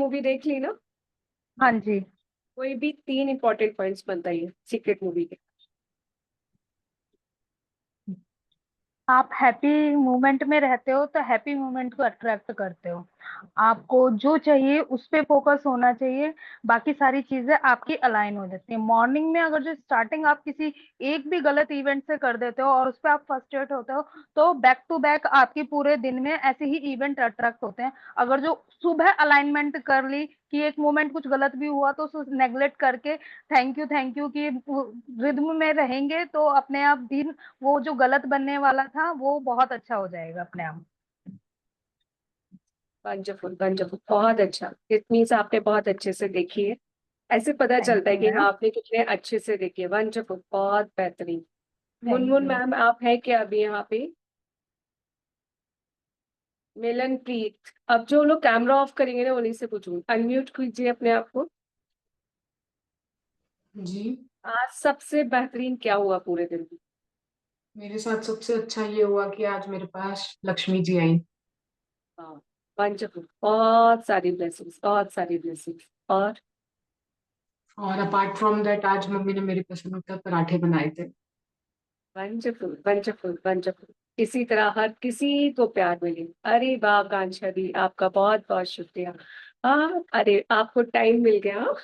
Movie देख ली ना? हाँ जी। कोई भी 3 इंपॉर्टेंट पॉइंट्स बताइए सीक्रेट मूवी के। आप हैप्पी मोमेंट में रहते हो तो हैप्पी मोमेंट को अट्रैक्ट करते हो। आपको जो चाहिए उस पे फोकस होना चाहिए। बाकी सारी चीजें आपकी अलाइन हो जाती है। मॉर्निंग में अगर जो स्टार्टिंग आप किसी एक भी गलत इवेंट से कर देते हो और उस पे आप फ्रस्ट्रेट होते हो, तो बैक टू बैक आपकी पूरे दिन में ऐसे ही इवेंट अट्रैक्ट होते हैं। अगर जो सुबह अलाइनमेंट कर ली कि एक मोमेंट कुछ गलत भी हुआ तो उसे नेग्लेक्ट करके थैंक यू की रिद्म में रहेंगे, तो अपने आप दिन, वो जो गलत बनने वाला था वो बहुत अच्छा हो जाएगा अपने आप। वंडरफुल वंडरफुल, बहुत अच्छा। इतनी से आपने बहुत अच्छे से देखी है। ऐसे पता थैंक चलता है यू कि हाँ मैम। आपने कितने अच्छे से देखी है। वंडरफुल, बहुत बेहतरीन। Thank Munmun you. मैम, आप है क्या अभी यहाँ पे? मिलनप्रीत, अब जो लोग कैमरा ऑफ करेंगे ना उन्हीं से पूछूंगी, अनम्यूट कीजिए अपने आप को। जी। आज सबसे बेहतरीन क्या हुआ पूरे दिन में? मेरे साथ सबसे अच्छा ये हुआ कि आज मेरे पास लक्ष्मी जी आई। हाँ, वंडरफुल, बहुत सारी ब्लेसिंग्स, बहुत सारी ब्लेसिंग्स। और और अपार्ट फ्रॉम दैट आज मम्मी ने मेरी पसंद का पराठे बनाए थे। Wonderful wonderful wonderful. इसी तरह हर किसी को प्यार मिले। अरे वाह कांक्षा दी, आपका बहुत बहुत शुक्रिया। हाँ, अरे आपको टाइम मिल गया।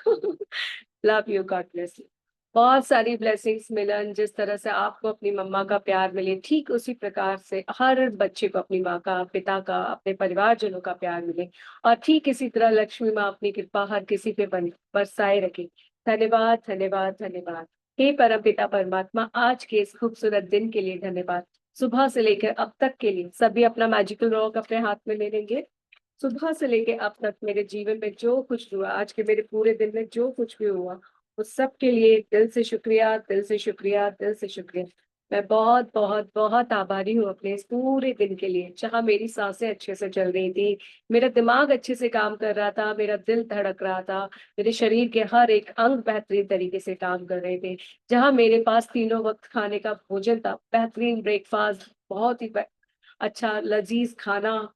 Love you, God bless you. बहुत सारी ब्लेसिंग्स मिलन, जिस तरह से आपको अपनी मम्मा का प्यार मिले ठीक उसी प्रकार से हर बच्चे को अपनी माँ का, पिता का, अपने परिवारजनों का प्यार मिले। और ठीक इसी तरह लक्ष्मी माँ अपनी कृपा हर किसी पे बरसाए रखे। धन्यवाद धन्यवाद धन्यवाद। हे परमपिता परमात्मा, आज के इस खूबसूरत दिन के लिए धन्यवाद। सुबह से लेकर अब तक के लिए सभी अपना मैजिकल रॉक अपने हाथ में ले लेंगे। सुबह से लेकर अब तक मेरे जीवन में जो कुछ हुआ, आज के मेरे पूरे दिन में जो कुछ भी हुआ, उस सब के लिए दिल से शुक्रिया, दिल से शुक्रिया, दिल से शुक्रिया। मैं बहुत बहुत बहुत आभारी हूँ अपने इस पूरे दिन के लिए, जहाँ मेरी सांसें अच्छे से चल रही थी, मेरा दिमाग अच्छे से काम कर रहा था, मेरा दिल धड़क रहा था, मेरे शरीर के हर एक अंग बेहतरीन तरीके से काम कर रहे थे, जहाँ मेरे पास तीनों वक्त खाने का भोजन था, बेहतरीन ब्रेकफास्ट, बहुत ही अच्छा लजीज खाना,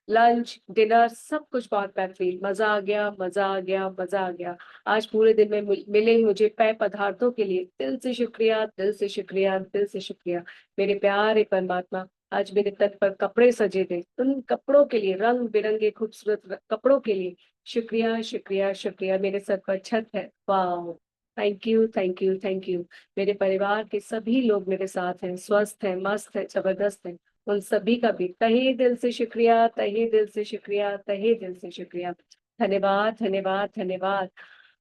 लंच डिनर, सब कुछ बहुत बेहतरीन। मजा आ गया, मजा आ गया, मजा आ गया। आज पूरे दिन में मिले मुझे पेय पदार्थों के लिए दिल से शुक्रिया, दिल से शुक्रिया, दिल से शुक्रिया। मेरे प्यारे परमात्मा, आज मेरे तन पर कपड़े सजे थे, उन कपड़ों के लिए, रंग बिरंगे खूबसूरत कपड़ों के लिए शुक्रिया शुक्रिया शुक्रिया। मेरे सर पर छत है, वाह। Thank you thank you thank you. मेरे परिवार के सभी लोग मेरे साथ हैं, स्वस्थ हैं, मस्त हैं, जबरदस्त हैं। उन सभी का भी तहे दिल से शुक्रिया, तहे दिल से शुक्रिया, तहे दिल से शुक्रिया। धन्यवाद धन्यवाद धन्यवाद।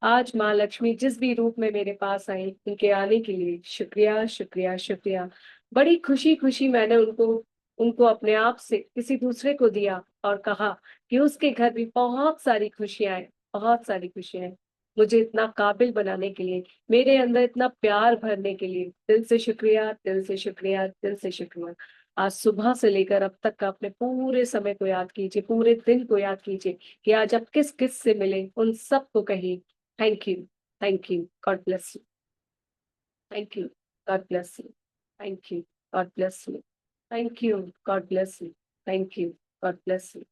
आज माँ लक्ष्मी जिस भी रूप में मेरे पास आई, उनके आने के लिए शुक्रिया शुक्रिया शुक्रिया। बड़ी खुशी खुशी मैंने उनको उनको अपने आप से किसी दूसरे को दिया और कहा कि उसके घर भी बहुत सारी खुशियां आए, बहुत सारी खुशियां आए। मुझे इतना काबिल बनाने के लिए, मेरे अंदर इतना प्यार भरने के लिए दिल से शुक्रिया, दिल से शुक्रिया, दिल से शुक्रिया। आज सुबह से लेकर अब तक का अपने पूरे समय को याद कीजिए, पूरे दिन को याद कीजिए कि आज आप किस किस से मिले, उन सबको कहिए thank you, thank you, God bless you, thank you, God bless you, thank you, God bless you, thank you, God bless you, thank you, God bless you,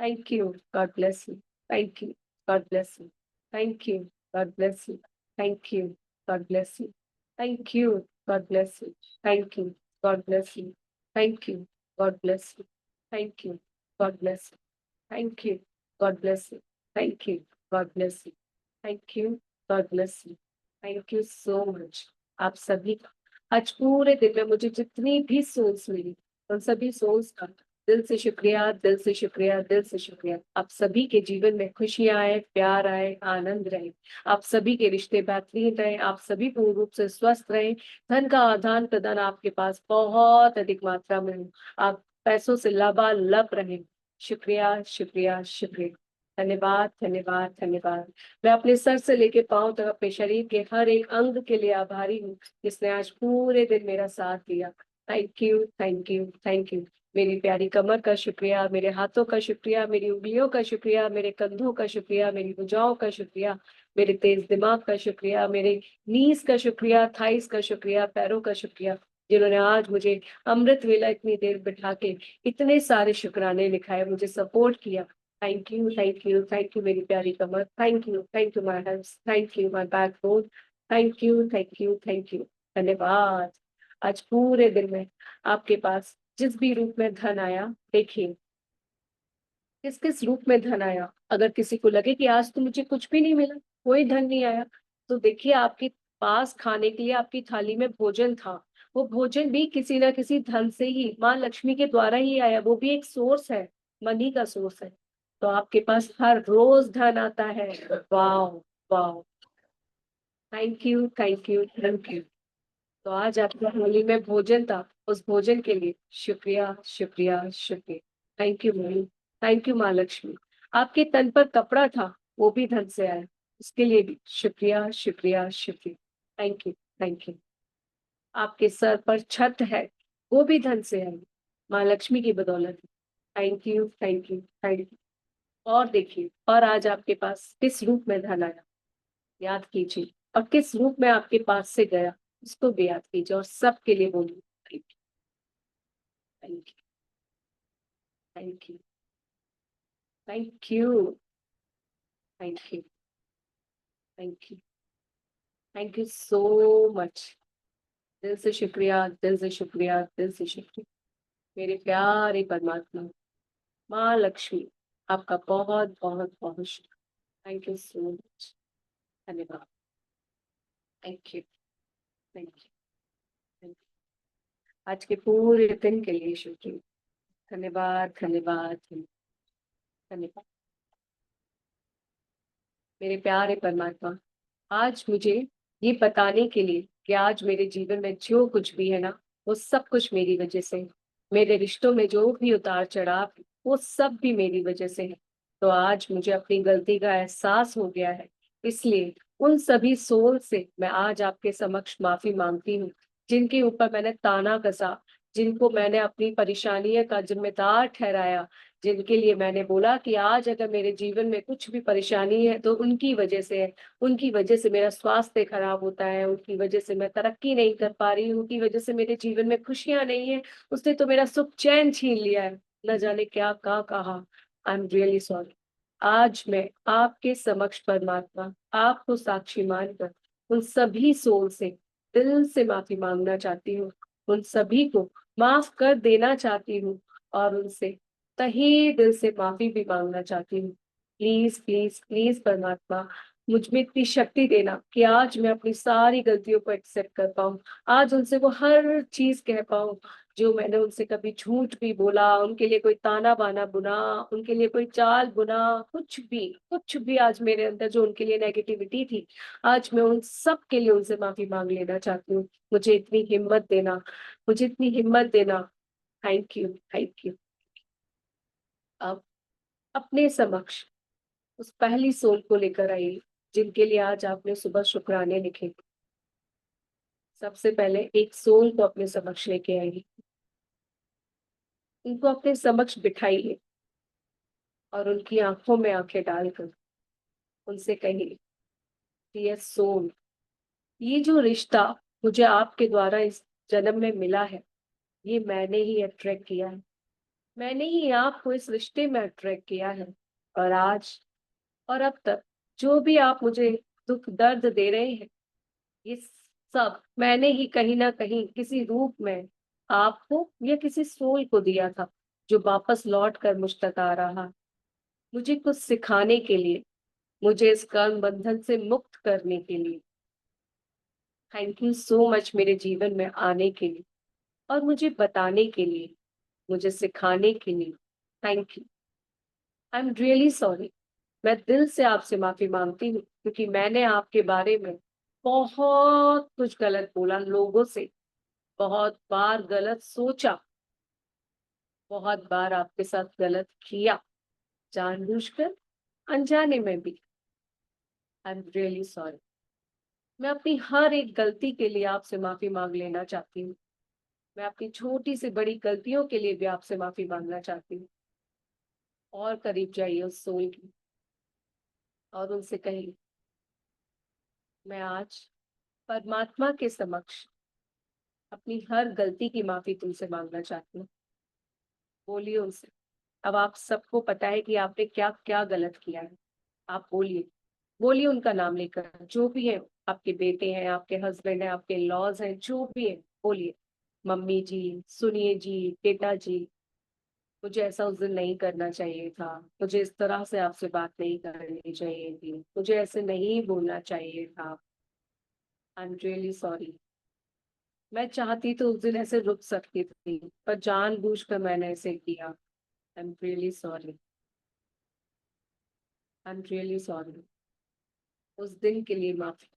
thank you, God bless you, thank you, God bless you, thank you, God bless you, thank you, God bless you, thank you, God bless you, thank you, God bless you, thank you, God bless you, thank you, God bless you, thank you, God bless you, thank you, God bless you, thank you, God bless you, thank you so much. आप सभी का आज पूरे दिन में मुझे जितनी भी सोल्स मिली, उन सभी सोल्स का दिल से शुक्रिया, दिल से शुक्रिया, दिल से शुक्रिया। आप सभी के जीवन में खुशियां आए, प्यार आए, आनंद रहे। आप सभी के रिश्ते बेहतरीन रहे, आप सभी पूर्ण रूप से स्वस्थ रहे। धन का आदान प्रदान आपके पास बहुत अधिक मात्रा में हो। आप पैसों से लबालब रहे। शुक्रिया शुक्रिया शुक्रिया। धन्यवाद धन्यवाद धन्यवाद। मैं अपने सर से लेके पांव तक अपने शरीर के हर एक अंग के लिए आभारी हूँ, जिसने आज पूरे दिन मेरा साथ दिया। Thank you thank you thank you. मेरी प्यारी कमर का शुक्रिया, मेरे हाथों का शुक्रिया, मेरी उंगलियों का शुक्रिया, मेरे कंधों का शुक्रिया, मेरी भुजाओं का शुक्रिया, मेरे तेज दिमाग का शुक्रिया, मेरे नीज का शुक्रिया, थाइस का शुक्रिया, पैरों का शुक्रिया, जिन्होंने आज मुझे अमृत वेला इतनी देर बिठा के इतने सारे शुक्राने लिखाए, मुझे सपोर्ट किया। थैंक यू मेरी प्यारी कमर, thank you my health, thank you my backbone, thank you, धन्यवाद। आज पूरे दिन में आपके पास जिस भी रूप में धन आया, देखिए किस किस रूप में धन आया। अगर किसी को लगे कि आज तो मुझे कुछ भी नहीं मिला, कोई धन नहीं आया, तो देखिए आपके पास खाने के लिए आपकी थाली में भोजन था। वो भोजन भी किसी ना किसी धन से ही, माँ लक्ष्मी के द्वारा ही आया, वो भी एक सोर्स है, मनी का सोर्स है। तो आपके पास हर रोज धन आता है। वाह, वाह, थैंक यू। तो आज आपकी थाली में भोजन था, उस भोजन के लिए शुक्रिया, शुक्रिया, शुक्रिया। Thank you mummy, thank you माँ लक्ष्मी। आपके तन पर कपड़ा था, वो भी धन से आया, उसके लिए भी शुक्रिया, शुक्रिया, शुक्रिया। Thank you. आपके सर पर छत है, वो भी धन से आई, माँ लक्ष्मी की बदौलत। Thank you. और देखिए, और आज आपके पास किस रूप में धन आया, याद कीजिए। और किस रूप में आपके पास से गया, उसको भी याद कीजिए, और सबके लिए बोलिए thank thank you, thank you, thank you, thank you, thank you so much. दिल से शुक्रिया, दिल से शुक्रिया, दिल से शुक्रिया। मेरे प्यारे परमात्मा, माँ लक्ष्मी, आपका बहुत बहुत बहुत शुक्रिया। थैंक यू सो मच, धन्यवाद। Thank you, thank you, thank you. आज के पूरे दिन के लिए शुक्रिया। धन्यवाद, धन्यवाद, धन्यवाद। मेरे प्यारे परमात्मा, आज मुझे ये बताने के लिए कि आज मेरे जीवन में जो कुछ भी है ना, वो सब कुछ मेरी वजह से है। मेरे रिश्तों में जो भी उतार चढ़ाव, वो सब भी मेरी वजह से है। तो आज मुझे अपनी गलती का एहसास हो गया है, इसलिए उन सभी सोल से मैं आज आपके समक्ष माफी मांगती हूँ, जिनके ऊपर मैंने ताना कसा, जिनको मैंने अपनी परेशानियों का जिम्मेदार ठहराया, जिनके लिए मैंने बोला कि आज अगर मेरे जीवन में कुछ भी परेशानी है तो उनकी वजह से है, उनकी वजह से मेरा स्वास्थ्य खराब होता है, उनकी वजह से मैं तरक्की नहीं कर पा रही हूँ, उनकी वजह से मेरे जीवन में खुशियां नहीं है, उसने तो मेरा सुख चैन छीन लिया है, न जाने क्या कहा। आई एम रियली सॉरी। आज मैं आपके समक्ष परमात्मा, आपको साक्षी मानकर उन सभी सोल से दिल से माफी मांगना चाहती हूँ, उन सभी को माफ कर देना चाहती हूँ, और उनसे तहे दिल से माफी भी मांगना चाहती हूँ। प्लीज प्लीज प्लीज परमात्मा, मुझ में इतनी शक्ति देना कि आज मैं अपनी सारी गलतियों को एक्सेप्ट कर पाऊं, आज उनसे वो हर चीज कह पाऊं जो मैंने उनसे कभी झूठ भी बोला, उनके लिए कोई ताना बाना बुना, उनके लिए कोई चाल बुना, कुछ भी आज मेरे अंदर जो उनके लिए नेगेटिविटी थी, आज मैं उन सब के लिए उनसे माफी मांग लेना चाहती हूँ। मुझे इतनी हिम्मत देना, मुझे इतनी हिम्मत देना। Thank you, thank you. अब अपने समक्ष उस पहली सोल को लेकर आइए, जिनके लिए आज आपने सुबह शुक्राने लिखे। सबसे पहले एक सोल को अपने समक्ष लेके आइए, उनको अपने समक्ष बिठाइए, और उनकी आंखों में आंखें डालकर उनसे कहिए कि ये सोल, ये जो रिश्ता मुझे आपके द्वारा इस जन्म में मिला है, ये मैंने ही अट्रैक्ट किया है, मैंने ही आपको इस रिश्ते में अट्रैक्ट किया है। और आज और अब तक जो भी आप मुझे दुख दर्द दे रहे हैं, ये सब मैंने ही कहीं ना कहीं किसी रूप में आपको या किसी सोल को दिया था, जो वापस लौट कर मुझ तक आ रहा, मुझे कुछ सिखाने के लिए, मुझे इस कर्म बंधन से मुक्त करने के लिए। थैंक यू सो मच मेरे जीवन में आने के लिए, और मुझे बताने के लिए, मुझे सिखाने के लिए। Thank you. I am really sorry. मैं दिल से आपसे माफी मांगती हूँ, क्योंकि मैंने आपके बारे में बहुत कुछ गलत बोला लोगों से, बहुत बार गलत सोचा, बहुत बार आपके साथ गलत किया, जानबूझकर, अनजाने में भी। आई एम रियली सॉरी। मैं अपनी हर एक गलती के लिए आपसे माफी मांग लेना चाहती हूँ। मैं अपनी छोटी से बड़ी गलतियों के लिए भी आपसे माफी मांगना चाहती हूँ। और करीब जाइए उस सोल की, और उनसे कहिए, मैं आज परमात्मा के समक्ष अपनी हर गलती की माफी तुमसे मांगना चाहती हूँ। बोलिए उनसे, अब आप सबको पता है कि आपने क्या क्या गलत किया है। आप बोलिए, बोलिए उनका नाम लेकर, जो भी है, आपके बेटे हैं, आपके हस्बैंड है, आपके लॉज हैं, जो भी है, बोलिए। मम्मी जी, सुनिए जी, बेटा जी, मुझे ऐसा उस दिन नहीं करना चाहिए था। मुझे इस तरह से आपसे बात नहीं करनी चाहिए थी। मुझे ऐसे नहीं बोलना चाहिए था। आई एम रियली सॉरी। मैं चाहती तो उस दिन ऐसे रुक सकती थी, पर जानबूझकर मैंने ऐसे किया। आई am really sorry. I am really sorry. उस दिन के लिए माफी,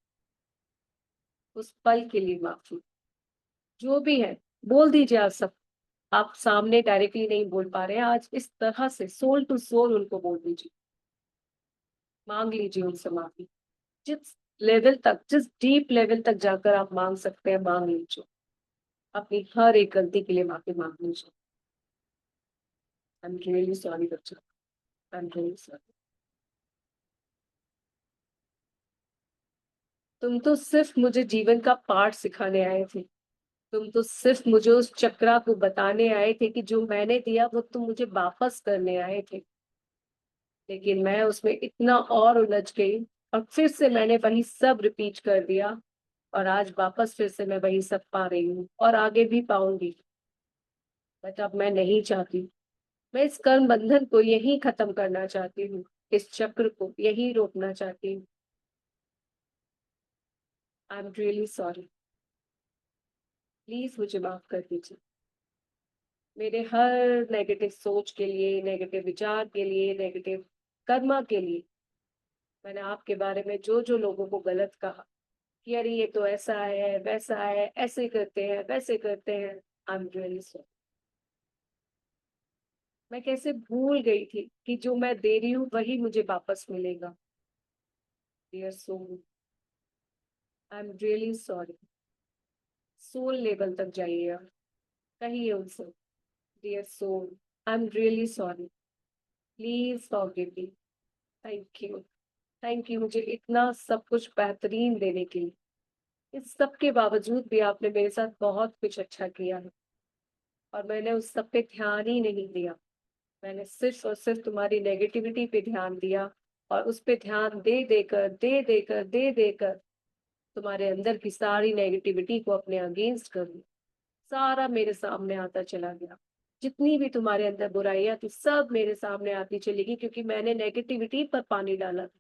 उस पल के लिए माफी। जो भी है, बोल दीजिए आप सब। आप सामने डायरेक्टली नहीं बोल पा रहे हैं, आज इस तरह से सोल टू सोल उनको बोल दीजिए। मांग लीजिए उनसे माफी। जिस लेवल तक, जिस डीप लेवल तक जाकर आप मांग सकते हैं, मांग लीजिए। अपनी हर एक गलती के लिए माफी मांग लीजिए। आई एम रियली सॉरी बच्चा। आई एम रियली सॉरी। तुम तो सिर्फ मुझे जीवन का पाठ सिखाने आए थे। तुम तो सिर्फ मुझे उस चक्रा को बताने आए थे कि जो मैंने दिया वो तुम मुझे वापस करने आए थे। लेकिन मैं उसमें इतना और उलझ गई, और फिर से मैंने वही सब रिपीट कर दिया। और आज वापस फिर से मैं वही सब पा रही हूँ, और आगे भी पाऊंगी। बट अब मैं नहीं चाहती। मैं इस कर्म बंधन को यही खत्म करना चाहती हूँ। इस चक्र को यही रोकना चाहती हूँ। आई एम रियली सॉरी। प्लीज मुझे माफ कर दीजिए। मेरे हर नेगेटिव सोच के लिए, नेगेटिव विचार के लिए, नेगेटिव कर्मा के लिए, मैंने आपके बारे में जो जो लोगों को गलत कहा कि अरे ये तो ऐसा है, वैसा है, ऐसे करते हैं, वैसे करते हैं। आई एम रियली सॉरी। मैं कैसे भूल गई थी कि जो मैं दे रही हूँ वही मुझे वापस मिलेगा। Dear soul, I am really sorry. Soul level तक जाइए आप, कहिए उनसे, dear soul, I am really sorry. Please forgive me. Thank you. Thank you मुझे इतना सब कुछ बेहतरीन देने के लिए। इस सब के बावजूद भी आपने मेरे साथ बहुत कुछ अच्छा किया है, और मैंने उस सब पे ध्यान ही नहीं दिया। मैंने सिर्फ और सिर्फ तुम्हारी नेगेटिविटी पे ध्यान दिया, और उस पे ध्यान दे देकर तुम्हारे अंदर की सारी नेगेटिविटी को अपने अगेंस्ट कर दिया। सारा मेरे सामने आता चला गया। जितनी भी तुम्हारे अंदर बुराइयां थी सब मेरे सामने आती चली गई, क्योंकि मैंने नेगेटिविटी पर पानी डाला था।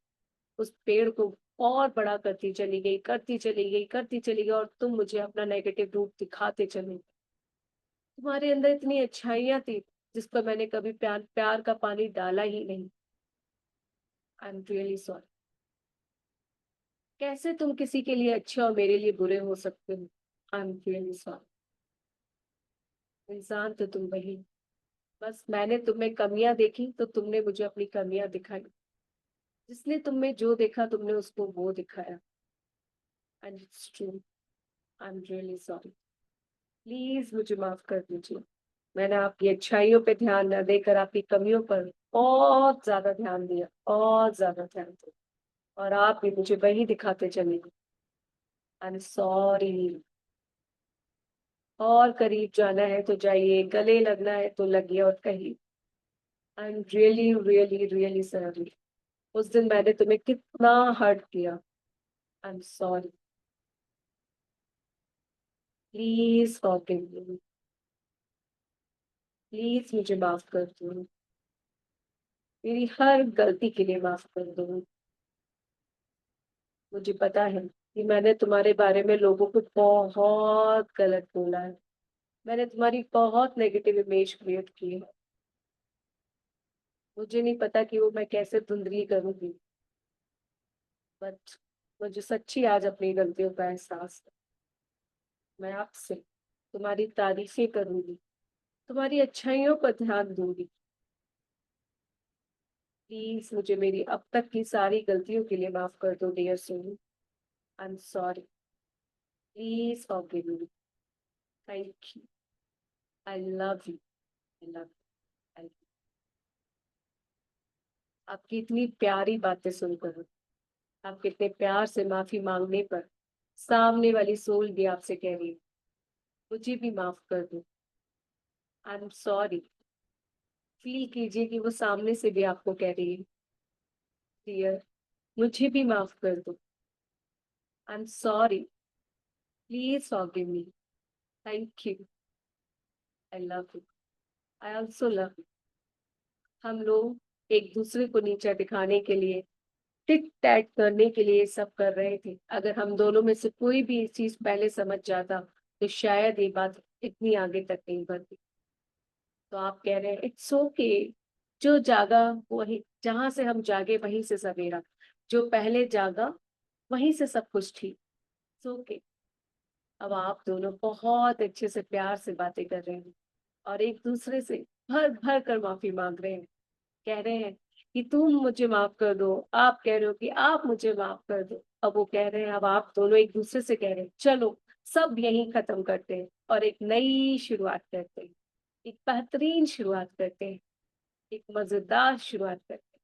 उस पेड़ को और बड़ा करती चली गई, करती चली गई, करती चली गई, और तुम मुझे अपना नेगेटिव रूप दिखाते चले गए। तुम्हारे अंदर इतनी अच्छाइयां थी जिस पर मैंने कभी प्यार प्यार का पानी डाला ही नहीं। आई एम रियली सॉरी। कैसे तुम किसी के लिए अच्छे और मेरे लिए बुरे हो सकते हो? आई एम रियली सॉरी। इंसान तो तुम वही, बस मैंने तुम्हें कमियां देखी तो तुमने मुझे अपनी कमियां दिखाई। जिसने तुमने जो देखा तुमने उसको वो दिखाया। And it's true. I am really sorry. Please मुझे माफ कर दीजिए। मैंने आपकी अच्छाइयों पे ध्यान न देकर आपकी कमियों पर बहुत ज्यादा ध्यान दिया, बहुत ज्यादा ध्यान दिया, और आप भी मुझे वही दिखाते चले गए। आई एम सॉरी। और करीब जाना है तो जाइए, गले लगना है तो लगिए और कहिए, आई am really really really sorry. उस दिन मैंने तुम्हें कितना हर्ट किया। आई am sorry. Please forgive me. Please मुझे माफ कर दो। मेरी हर गलती के लिए माफ कर दो। मुझे पता है कि मैंने तुम्हारे बारे में लोगों को बहुत गलत बोला है। मैंने तुम्हारी बहुत नेगेटिव इमेज क्रिएट की है। मुझे नहीं पता कि वो मैं कैसे धुंधली करूंगी, बट मुझे सच्ची आज अपनी गलतियों का एहसास है। मैं आपसे तुम्हारी तारीफें करूंगी, तुम्हारी अच्छाइयों पर ध्यान दूंगी। प्लीज मुझे मेरी अब तक की सारी गलतियों के लिए माफ कर दो dear Sonu. I am sorry. Please forgive me. Thank you. I love you. I love you. आपकी इतनी प्यारी बातें सुनकर, आपके इतने प्यार से माफी मांगने पर, सामने वाली सोल भी आपसे कह रही है मुझे भी माफ कर दो। आई एम सॉरी। फील कीजिए कि वो सामने से भी आपको कह रही है, डियर मुझे भी माफ कर दो, आई am sorry, please forgive me, thank you, I love you, I also love you. हम लोग एक दूसरे को नीचा दिखाने के लिए, टिट टैट करने के लिए सब कर रहे थे। अगर हम दोनों में से कोई भी ये चीज पहले समझ जाता तो शायद ये बात इतनी आगे तक नहीं बढ़ती। तो आप कह रहे हैं इट्स ओके, जो जागा वही, जहां से हम जागे वहीं से सवेरा, जो पहले जागा वहीं से सब कुछ ठीक। It's okay. अब आप दोनों बहुत अच्छे से प्यार से बातें कर रहे हैं और एक दूसरे से भर भर कर माफी मांग रहे हैं। कह रहे हैं कि तुम मुझे माफ कर दो, आप कह रहे हो कि आप मुझे माफ कर दो। अब वो कह रहे हैं, अब आप दोनों एक दूसरे से कह रहे हैं चलो सब यहीं खत्म करते हैं और एक नई शुरुआत करते हैं, एक बेहतरीन शुरुआत करते हैं, एक मजेदार शुरुआत करते हैं,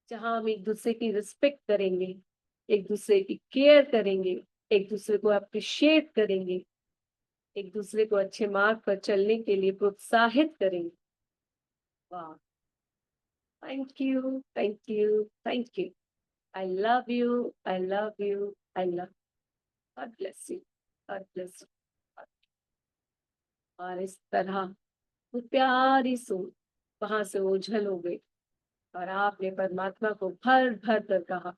जहां हम एक दूसरे की रिस्पेक्ट करेंगे, एक दूसरे की केयर करेंगे, एक दूसरे को अप्रिशिएट करेंगे, एक दूसरे को अच्छे मार्ग पर चलने के लिए प्रोत्साहित करेंगे। वाह, thank you, thank you, thank you. I love you, I love you, I love you. God bless you, God bless you. और इस तरह वो प्यारी सोच वहां से ओझल हो गई और आपने परमात्मा को भर भर कर कहा,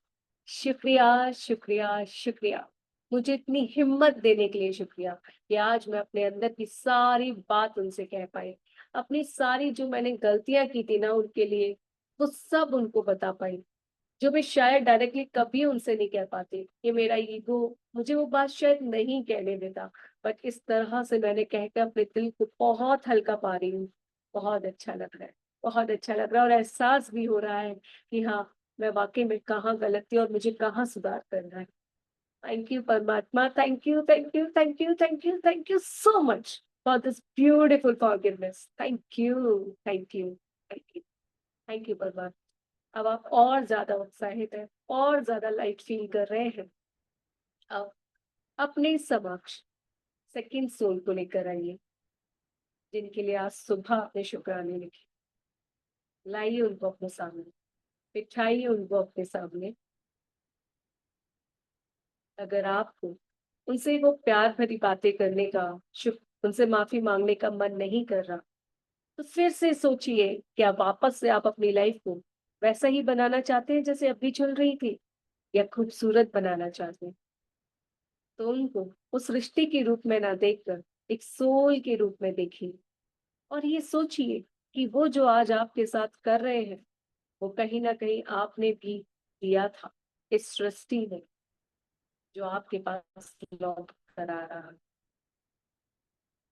शुक्रिया, शुक्रिया, शुक्रिया, मुझे इतनी हिम्मत देने के लिए शुक्रिया कि आज मैं अपने अंदर की सारी बात उनसे कह पाई, अपनी सारी जो मैंने गलतियां की थी ना उनके लिए, वो सब उनको बता पाई, जो मैं शायद डायरेक्टली कभी उनसे नहीं कह पाती। कि मेरा ईगो मुझे वो बात शायद नहीं कहने देता, बट इस तरह से मैंने कहकर अपने दिल को बहुत हल्का पा रही हूँ। बहुत अच्छा लग रहा है, बहुत अच्छा लग रहा है और एहसास भी हो रहा है कि हाँ, मैं वाकई में कहाँ गलत थी और मुझे कहाँ सुधार करना है। थैंक यू परमात्मा, thank you, thank you, thank you, thank you, thank you so much for this beautiful forgiveness. Thank you, thank you, thank you, thank you परमात्मा। अब आप और ज्यादा उत्साहित हैं, और ज्यादा लाइट फील कर रहे हैं। अब अपने समक्ष सेकंड सोल को लेकर आइए, जिनके लिए आज सुबह आपने शुक्राने लिखे। लाइए उनको अपने सामने, बिठाइए उनको अपने सामने। अगर आपको उनसे वो प्यार भरी बातें करने का, उनसे माफी मांगने का मन नहीं कर रहा, तो फिर से सोचिए, क्या वापस से आप अपनी लाइफ को वैसा ही बनाना चाहते हैं जैसे अभी चल रही थी, या खूबसूरत बनाना चाहते हैं? तो उनको उस रिश्ते के रूप में ना देखकर एक सोल के रूप में देखिए और ये सोचिए कि वो जो आज आपके साथ कर रहे हैं, वो कहीं ना कहीं आपने भी दिया था इस सृष्टि में, जो आपके पास लौट कर आ रहा है।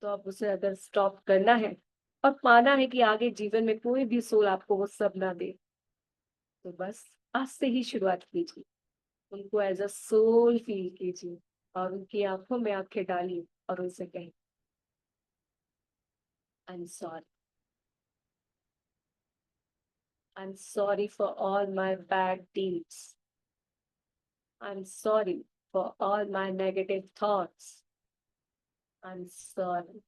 तो अब उसे अगर स्टॉप करना है और माना है कि आगे जीवन में कोई भी सोल आपको वो सब ना दे, तो बस आज से ही शुरुआत कीजिए, उनको एज अ सोल फील कीजिए और उनकी आंखों में आंखें डालिए और उनसे कहें, आई am sorry, I'm sorry for all my bad deeds. I'm sorry for all my negative thoughts. I'm sorry.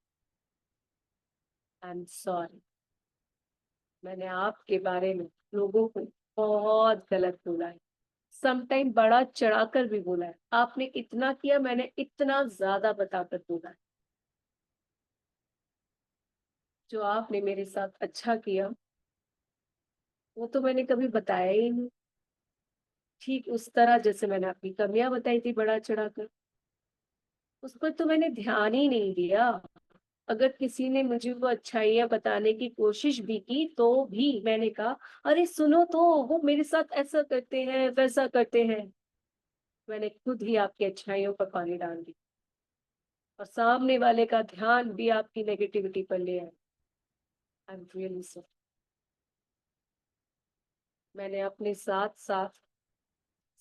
I'm sorry. मैंने आपके बारे में लोगों को बहुत गलत बोला है, समटाइम बड़ा चढ़ाकर भी बोला है। आपने इतना किया, मैंने इतना ज्यादा बताकर बोला है। जो आपने मेरे साथ अच्छा किया वो तो मैंने कभी बताया ही नहीं, ठीक उस तरह जैसे मैंने अपनी कमियां बताई थी बड़ा चढ़ाकर, उस पर तो मैंने ध्यान ही नहीं दिया। अगर किसी ने मुझे वो अच्छाइयाँ बताने की कोशिश भी की तो भी मैंने कहा, अरे सुनो तो, वो मेरे साथ ऐसा करते हैं वैसा करते हैं। मैंने खुद ही आपकी अच्छाइयों पर पानी डाल दी और सामने वाले का ध्यान भी आपकी नेगेटिविटी पर ले आया। आई एम रियली सॉरी। मैंने अपने साथ साथ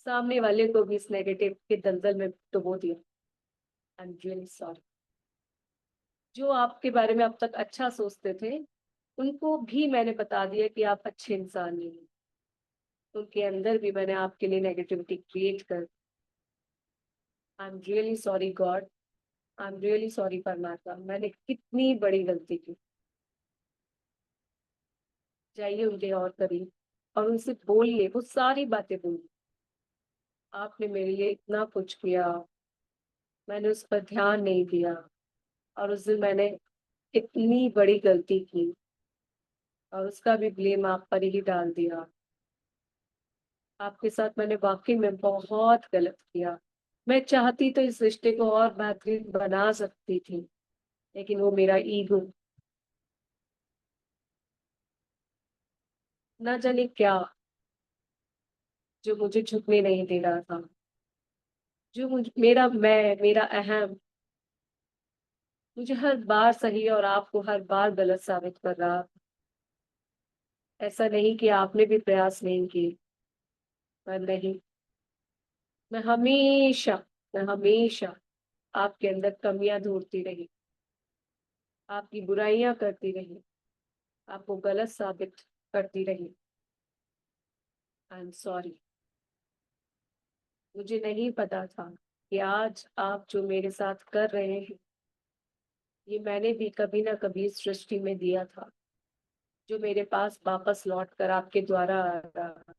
सामने वाले को भी इस नेगेटिव के दलदल में डुबो दिया। आई एम रियली सॉरी। जो आपके बारे में अब तक अच्छा सोचते थे, उनको भी मैंने बता दिया कि आप अच्छे इंसान नहीं हैं। उनके अंदर भी मैंने आपके लिए नेगेटिविटी क्रिएट कर। आई am really sorry God, I am really sorry परमात्मा, मैंने कितनी बड़ी गलती की। जाइए उनके और करीब और उनसे बोलिए, वो सारी बातें बोलिए। आपने मेरे लिए इतना कुछ किया, मैंने उस पर ध्यान नहीं दिया और उस दिन मैंने इतनी बड़ी गलती की और उसका भी ब्लेम आप पर ही डाल दिया। आपके साथ मैंने वाक़ई में बहुत गलत किया। मैं चाहती तो इस रिश्ते को और बेहतरीन बना सकती थी, लेकिन वो मेरा ईगो ना जाने क्या, जो मुझे झुकने नहीं दे रहा था। जो मेरा अहम मुझे हर बार सही और आपको हर बार गलत साबित कर रहा था। ऐसा नहीं कि आपने भी प्रयास नहीं किए, पर नहीं, मैं हमेशा मैं हमेशा आपके अंदर कमियाँ ढूँढती रही, आपकी बुराइयाँ करती रही, आपको गलत साबित करती रही। आई एम सॉरी। मुझे नहीं पता था कि आज आप जो मेरे साथ कर रहे हैं, ये मैंने भी कभी ना कभी इस सृष्टि में दिया था, जो मेरे पास वापस लौट कर आपके द्वारा आ रहा।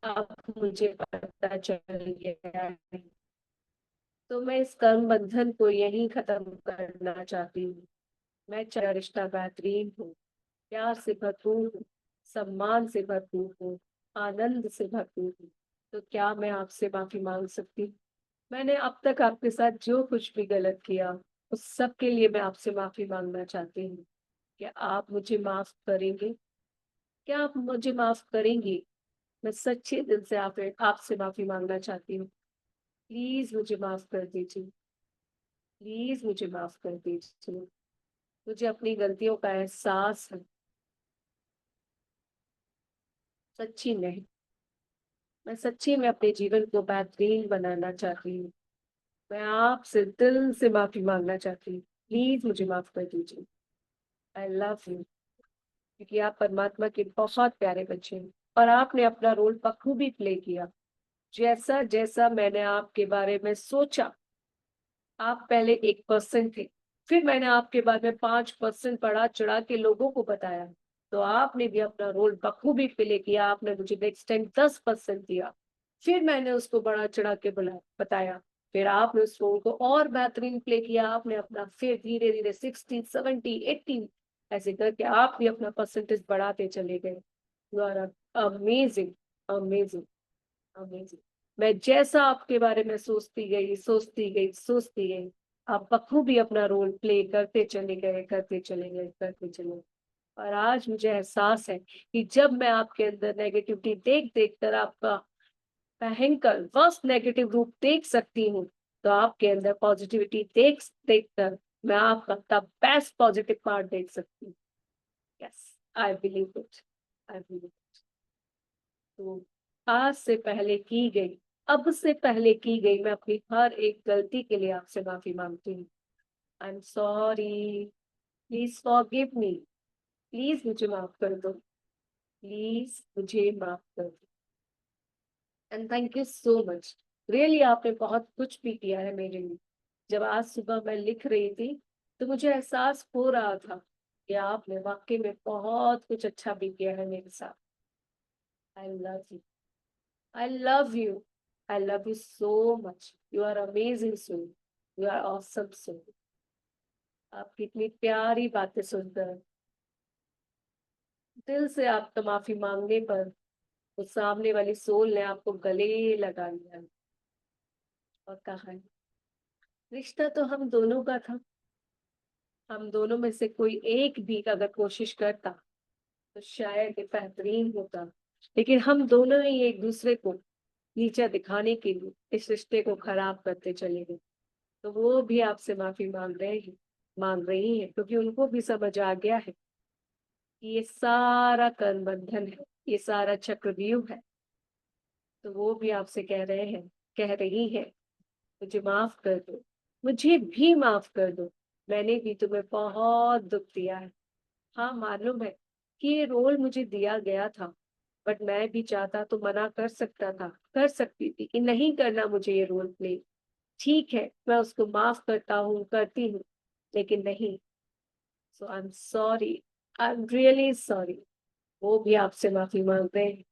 अब मुझे पता चल गया है, तो मैं इस कर्म बंधन को यहीं खत्म करना चाहती हूँ। मैं चाहे रिश्ता बेहतरीन हो, प्यार से भरपूर हो, सम्मान से भरपूर हो, आनंद से भरपूर हो, तो क्या मैं आपसे माफी मांग सकती हूँ? मैंने अब तक आपके साथ जो कुछ भी गलत किया, उस सब के लिए मैं आपसे माफी मांगना चाहती हूँ। क्या आप मुझे माफ करेंगे? क्या आप मुझे माफ करेंगी? मैं सच्चे दिल से आपसे माफी मांगना चाहती हूँ। प्लीज मुझे माफ कर दीजिए। प्लीज मुझे माफ कर दीजिए। मुझे अपनी गलतियों का एहसास है। सच्ची नहीं, मैं सच्ची में अपने जीवन को बेहतरीन बनाना चाहती हूँ। मैं आपसे दिल से माफी मांगना चाहती हूँ। प्लीज मुझे माफ कर दीजिए। आई लव यू, क्योंकि आप परमात्मा के बहुत प्यारे बच्चे हैं और आपने अपना रोल बखूबी प्ले किया। जैसा जैसा मैंने आपके बारे में सोचा, आप पहले 1% थे, फिर मैंने आपके बारे में 5% बढ़ा चढ़ा के लोगों को बताया, तो आपने भी अपना रोल बखूबी प्ले किया। आपने मुझे नेक्स्ट टाइम 10% दिया, फिर मैंने उसको बढ़ा चढ़ा के बताया, फिर आपने उस रोल को और बेहतरीन प्ले किया। आपने अपना फिर धीरे धीरे 60, 70, 80 ऐसे करके आप भी अपना परसेंटेज बढ़ाते चले गए। You are amazing, amazing, amazing. मैं जैसा आपके बारे में सोचती गई, आप बखूबी अपना रोल प्ले करते चले गए, करते चले गए, करते चले गए। और आज मुझे एहसास है कि जब मैं आपके अंदर नेगेटिविटी देख देख कर आपका भयंकर वर्स्ट नेगेटिव रूप देख सकती हूँ, तो आपके अंदर पॉजिटिविटी देख देख कर मैं आपका द बेस्ट पॉजिटिव पार्ट देख सकती हूँ। Yes, I believe it, I believe. तो आज से पहले की गई, अब से पहले की गई मैं अपनी हर एक गलती के लिए आपसे माफी मांगती हूँ। आई am sorry, please forgive me. Please मुझे माफ कर दो, प्लीज मुझे माफ कर दो। And thank you so much. Really आपने बहुत कुछ भी किया है मेरे लिए। जब आज सुबह मैं लिख रही थी, तो मुझे एहसास हो रहा था कि आपने वाकई में बहुत कुछ अच्छा भी किया है मेरे साथ। आई love you, I love you. I love you so much. You are amazing soul. You are awesome soul. आपकी इतनी प्यारी बातें सुनकर दिल से आपका माफी मांगने पर उस सामने वाली सोल ने आपको गले लगा लिया और कहा है, रिश्ता तो हम दोनों का था। हम दोनों में से कोई एक भी अगर कोशिश करता तो शायद ये बेहतरीन होता, लेकिन हम दोनों ही एक दूसरे को नीचा दिखाने के लिए इस रिश्ते को खराब करते चले गए। तो वो भी आपसे माफी मांग रही है, क्योंकि उनको भी समझ आ गया है कि ये सारा कर्म बंधन है, ये सारा चक्रव्यूह है। तो वो भी आपसे कह रही है, मुझे माफ कर दो, मुझे भी माफ कर दो। मैंने भी तुम्हें बहुत दुख दिया है। हाँ, मालूम है कि ये रोल मुझे दिया गया था, बट मैं भी चाहता तो मना कर सकता था, कर सकती थी कि नहीं करना मुझे ये रोल प्ले। ठीक है, मैं उसको माफ करता हूँ, करती हूँ, लेकिन नहीं, so I am sorry, I am really sorry. वो भी आपसे माफी मांग रहे हैं,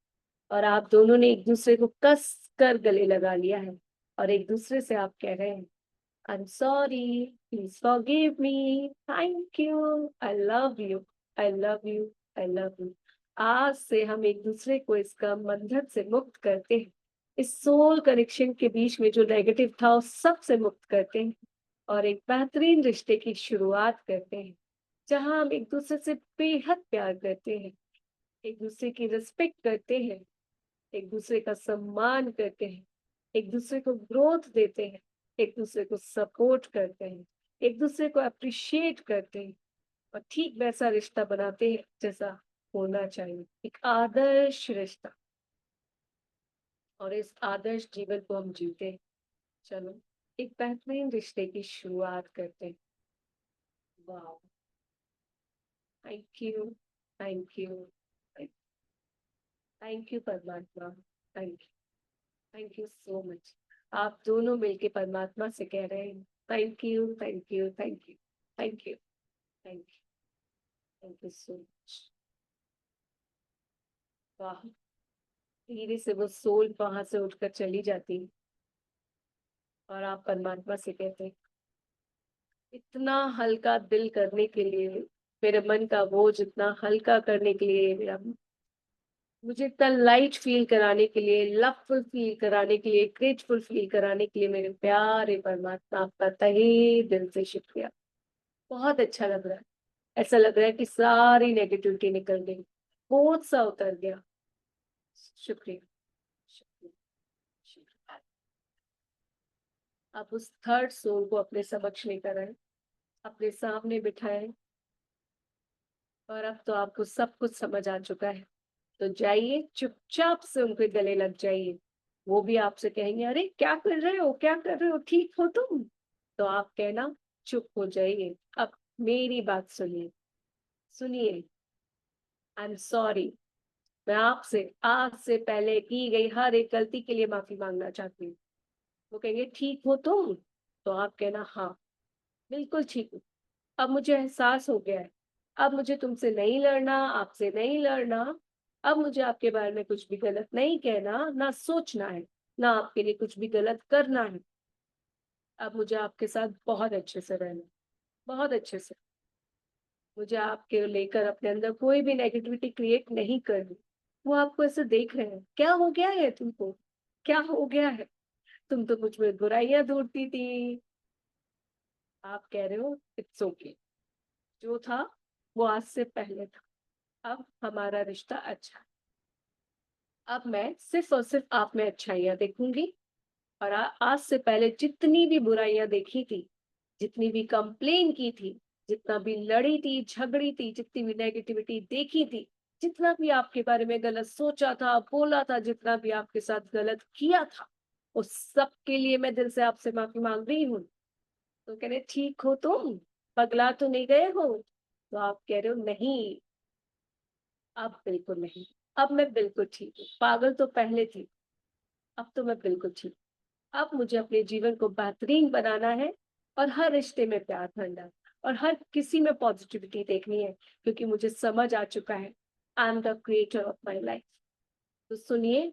और आप दोनों ने एक दूसरे को कस कर गले लगा लिया है, और एक दूसरे से आप कह रहे हैं I'm sorry, please forgive me, thank you, I love you, I love you, I love you। आज से हम एक दूसरे को इसका बंधन से मुक्त करते हैं, इस सोल कनेक्शन के बीच में जो नेगेटिव था उस सब से मुक्त करते हैं, और एक बेहतरीन रिश्ते की शुरुआत करते हैं, जहां हम एक दूसरे से बेहद प्यार करते हैं, एक दूसरे की रिस्पेक्ट करते हैं, एक दूसरे का सम्मान करते हैं, एक दूसरे को ग्रोथ देते हैं, एक दूसरे को सपोर्ट करते हैं, एक दूसरे को अप्रिशिएट करते हैं, और ठीक वैसा रिश्ता बनाते हैं जैसा होना चाहिए, एक आदर्श रिश्ता। और इस आदर्श जीवन को हम जीते हैं। चलो एक बेहतरीन रिश्ते की शुरुआत करते हैं। वाह, thank you, thank you, thank you परमात्मा, थैंक यू सो मच। आप दोनों मिलके परमात्मा से कह रहे हैं thank you, thank you, thank you, thank you, thank you, thank you so much. वाह, धीरे से वो सोल वहां से उठकर चली जाती है, और आप परमात्मा से कहते हैं इतना हल्का दिल करने के लिए, मेरे मन का बोझ इतना हल्का करने के लिए, मेरा मुझे इतना लाइट फील कराने के लिए, लवफुल फील कराने के लिए, ग्रेटफुल फील कराने के लिए, मेरे प्यारे परमात्मा आपका तहे दिल से शुक्रिया। बहुत अच्छा लग रहा है, ऐसा लग रहा है कि सारी नेगेटिविटी निकल गई, बोझ सा उतर गया। शुक्रिया, शुक्रिया, शुक्रिया। आप उस थर्ड सोल को अपने समक्ष लेकर आए, अपने सामने बिठाएं, और अब तो आपको सब कुछ समझ आ चुका है, तो जाइए चुपचाप से उनके गले लग जाइए। वो भी आपसे कहेंगे अरे क्या कर रहे हो, क्या कर रहे हो, ठीक हो तुम? तो आप कहना चुप हो जाइए, अब मेरी बात सुनिए, सुनिए। आई एम सॉरी, मैं आपसे आज से पहले की गई हर एक गलती के लिए माफी मांगना चाहती हूँ। वो कहेंगे ठीक हो तुम? तो आप कहना हाँ, बिल्कुल ठीक हूँ, अब मुझे एहसास हो गया है, अब मुझे तुमसे नहीं लड़ना, आपसे नहीं लड़ना, अब मुझे आपके बारे में कुछ भी गलत नहीं कहना, ना सोचना है, ना आपके लिए कुछ भी गलत करना है। अब मुझे आपके साथ बहुत अच्छे से रहना, बहुत अच्छे से। मुझे आपके लेकर अपने अंदर कोई भी नेगेटिविटी क्रिएट नहीं करनी। वो आपको ऐसे देख रहे हैं, क्या हो गया है तुमको, क्या हो गया है, तुम तो मुझ में बुराइयां ढूंढती थी। आप कह रहे हो इट्स ओके, जो था वो आज से पहले था, अब हमारा रिश्ता अच्छा है। अब मैं सिर्फ और सिर्फ आप में अच्छाइयां देखूंगी, और आज से पहले जितनी भी बुराइयां देखी थी, जितनी भी कंप्लेन की थी, जितना भी लड़ी थी, झगड़ी थी, जितनी भी नेगेटिविटी देखी थी, जितना भी आपके बारे में गलत सोचा था, बोला था, जितना भी आपके साथ गलत किया था, उस सब के लिए मैं दिल से आपसे माफी मांग रही हूँ। तो कह रहे ठीक हो तुम, पगला तो नहीं गए हो? तो आप कह रहे हो नहीं, अब बिल्कुल नहीं, अब मैं बिल्कुल ठीक हूँ, पागल तो पहले थी, अब तो मैं बिल्कुल ठीक। अब मुझे अपने जीवन को बेहतरीन बनाना है, और हर रिश्ते में प्यार भरना है, और हर किसी में पॉजिटिविटी देखनी है, क्योंकि मुझे समझ आ चुका है I am the creator of my life. तो सुनिए,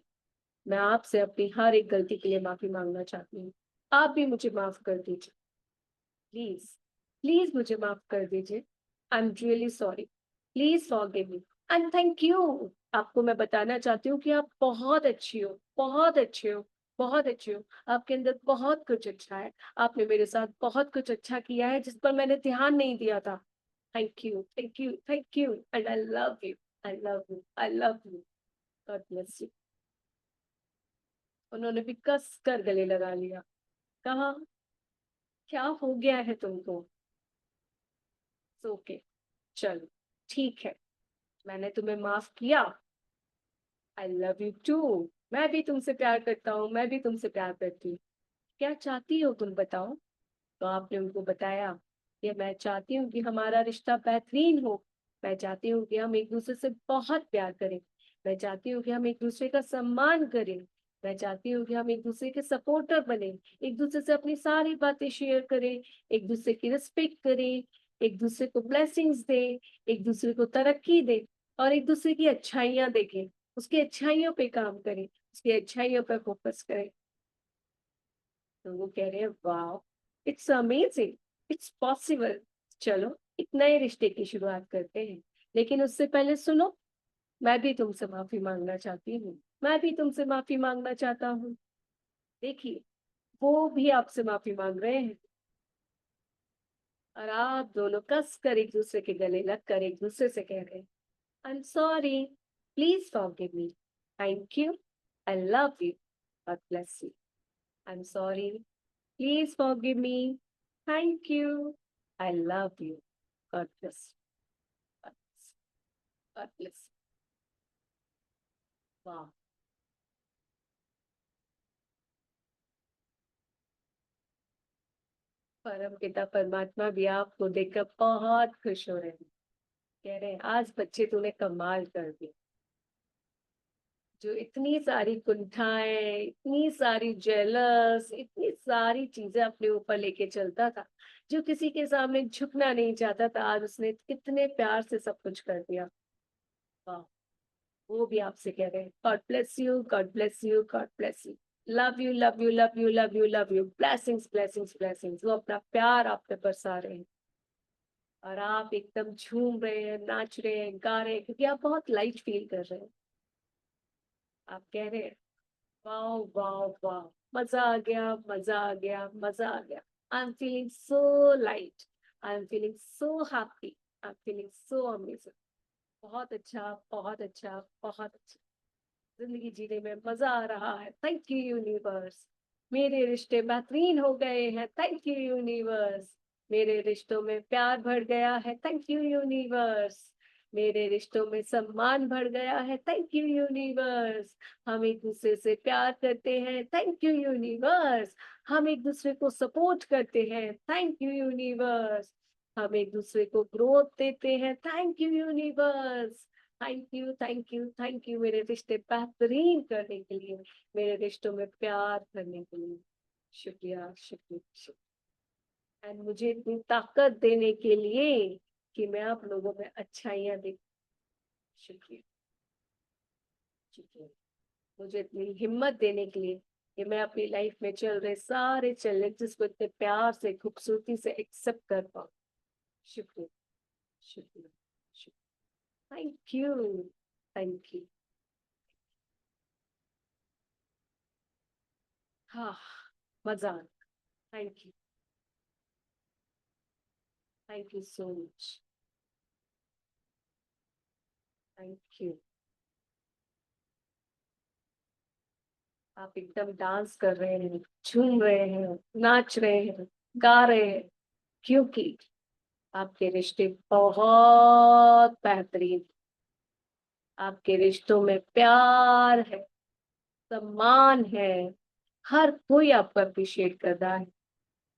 मैं आपसे अपनी हर एक गलती के लिए माफी मांगना चाहती हूँ, आप भी मुझे माफ कर दीजिए, प्लीज, प्लीज मुझे माफ कर दीजिए। आई am really sorry, please forgive me, and thank you. आपको मैं बताना चाहती हूँ कि आप बहुत अच्छी हो, बहुत अच्छे हो, बहुत अच्छे हो। आपके अंदर बहुत कुछ अच्छा है, आपने मेरे साथ बहुत कुछ अच्छा किया है जिस पर मैंने ध्यान नहीं दिया था। Thank you, thank you, thank you, and I love you, I love you, I love you. God bless you. उन्होंने भी कस कर गले लगा लिया, कहा क्या हो गया है तुमको? ओके, चलो ठीक है, मैंने तुम्हें माफ किया, आई लव यू टू। मैं भी तुमसे प्यार करता हूँ, मैं भी तुमसे प्यार करती हूँ। क्या चाहती हो तुम बताओ? तो आपने उनको बताया कि मैं चाहती हूँ कि हमारा रिश्ता बेहतरीन हो, मैं चाहती हूँ कि हम एक दूसरे से बहुत प्यार करें, मैं चाहती हूँ कि हम एक दूसरे का सम्मान करें, मैं चाहती हूँ कि हम एक दूसरे के सपोर्टर बने, एक दूसरे से अपनी सारी बातें शेयर करें, एक दूसरे की रिस्पेक्ट करें, एक दूसरे को ब्लेसिंग्स दे, एक दूसरे को तरक्की दे और एक दूसरे की अच्छाइयां देखें, उसकी अच्छाइयों पे काम करें, उसकी अच्छाइयों पे फोकस करें। तो वो कह रहे हैं वाह, इट्स अमेजिंग, इट्स पॉसिबल। चलो एक नए रिश्ते की शुरुआत करते हैं, लेकिन उससे पहले सुनो, मैं भी तुमसे माफी मांगना चाहती हूँ, मैं भी तुमसे माफी मांगना चाहता हूँ। देखिए, वो भी आपसे माफी मांग रहे हैं और आप दोनों कस कर एक दूसरे के गले लग कर एक दूसरे से कह रहे हैं, आई am sorry, please forgive me, thank you, I love you, God bless you. I am sorry, please forgive me, thank you, I love you, God bless you, God bless. वाह, परम पिता परमात्मा भी आपको देखकर बहुत खुश हो रहे हैं, कह रहे हैं आज बच्चे तूने कमाल कर दिया। जो इतनी सारी कुंठाएं, इतनी सारी जेलस, इतनी सारी चीजें अपने ऊपर लेके चलता था, जो किसी के सामने झुकना नहीं चाहता था, आज उसने कितने प्यार से सब कुछ कर दिया। वाह, वो भी आपसे कह रहे हैं God bless you, God bless you, God bless you, love you, love you, love you, love you, love you, blessings, blessings, blessings. वो अपना प्यार आप पे बरसा रहे हैं और आप एकदम झूम रहे हैं, नाच रहे हैं, गा रहे हैं, क्योंकि आप बहुत लाइट फील कर रहे हैं। आप कह रहे हैं वाओ वाओ वाओ, मजा आ गया, मजा आ गया, मजा आ गया। I am feeling so light, I am feeling so happy, I am feeling so amazing. बहुत अच्छा, बहुत अच्छा, बहुत अच्छा। जिंदगी जीने में मजा आ रहा है, थैंक यू यूनिवर्स। मेरे रिश्ते बेहतरीन हो गए हैं, थैंक यू यूनिवर्स। मेरे रिश्तों में प्यार बढ़ गया है, थैंक यू यूनिवर्स। मेरे रिश्तों में सम्मान बढ़ गया है, थैंक यू यूनिवर्स। हम एक दूसरे से प्यार करते हैं, थैंक यू यूनिवर्स। हम एक दूसरे को सपोर्ट करते हैं, थैंक यू यूनिवर्स। हम एक दूसरे को ग्रोथ देते हैं, thank you universe. Thank you, thank you, thank you मेरे रिश्ते बेहतरीन करने के लिए, मेरे रिश्तों में प्यार करने के लिए। शुक्रिया, शुक्रिया, शुक्रिया। एंड मुझे इतनी ताकत देने के लिए कि मैं आप लोगों में अच्छाइयाँ देख। शुक्रिया, शुक्रिया। मुझे इतनी हिम्मत देने के लिए कि मैं अपनी लाइफ में चल रहे सारे चैलेंजेस को इतने प्यार से, खूबसूरती से एक्सेप्ट कर पाऊँ। शुक्रिया, शुक्रिया, शुक्रिया, थैंक यू, थैंक यू। हाँ, मजा आ, thank you, thank you so much, thank you. आप एकदम डांस कर रहे हैं, झूम रहे हैं, नाच रहे हैं, गा रहे हैं, क्योंकि आपके रिश्ते बहुत बेहतरीन, आपके रिश्तों में प्यार है, सम्मान है, हर कोई आपको अप्रिशिएट कर रहा है,